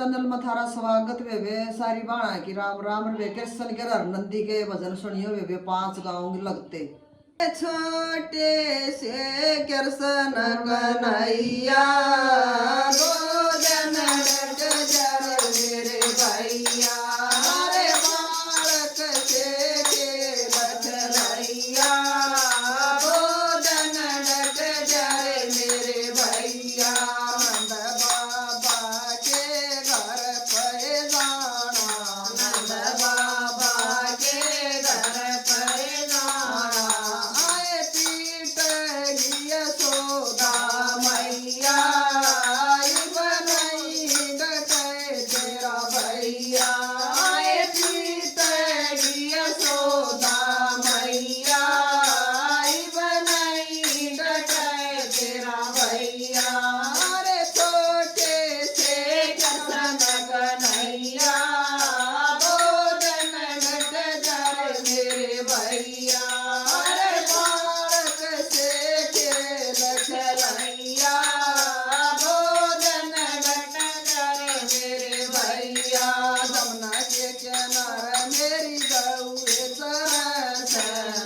Channel में थारा स्वागत वे सारी बाणा की राम राम वे कृष्ण के हर नंदी के भजन सुनियो वे 5 गाँव लगते छोटे से कृष्ण कन्हैया भोजन जर मेरे भैया हरे बालक से खेलत लैया भोजन जर मेरे भैया नंद बाबा के घर पे जाना नंद बाबा के घर पे जाना आए पीट गिया सोदा मैया बनई डटे तेरा भैया आए पीट गिया सोदा मैया बनई डटे तेरा भैया अरे छोटे से कृष्ण कन्हैया भोजन घट जर मेरे भैया अरे बालक से खेल खेलैया भोजन घट जर मेरे भैया जमुना के किनारे मेरी गऊ चरस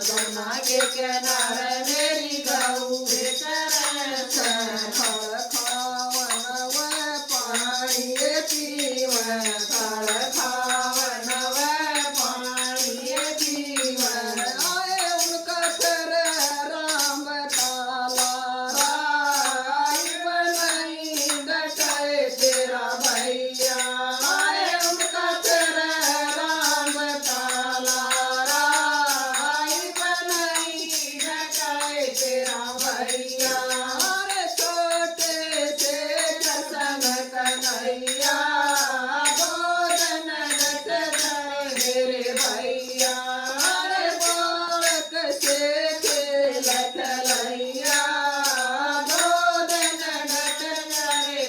जमुना के किनारे मेरी गऊ चरस खड़ खावन व पानी पीवन खड़ खावन व पानी पीवन आए उनका कर राम ताला राय बनई डटे तेरा भैया आए उनका कर राम ताला राय बनई डटे तेरा भैया अरे छोटे से कृष्ण कन्हैया भोजन घट जर मेरे भैया अरे बालक से खेल खेलैया भोजन घट जर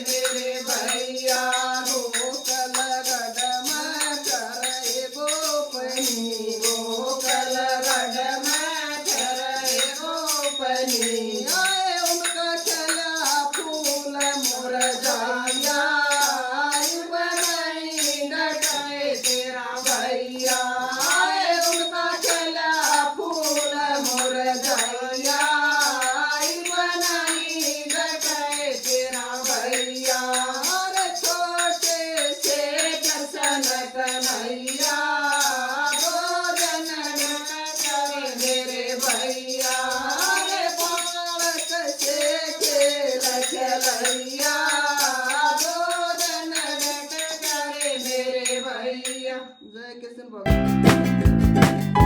मेरे भैया गोकल गढ़ में करे गोपनी गोकल गढ़ में करे गोपनी आए उनका चला फूल मुरझाया बनई डटे तेरा भैया आए उनका चला फूल मुरझाया बनई डटे तेरा भैया अरे छोटे से कृष्ण कन्हैया भोजन घट जर मेरे भैया अरे बालक से खेल खेलैया भोजन घट जर मेरे भैया जय कृष्ण भगवान।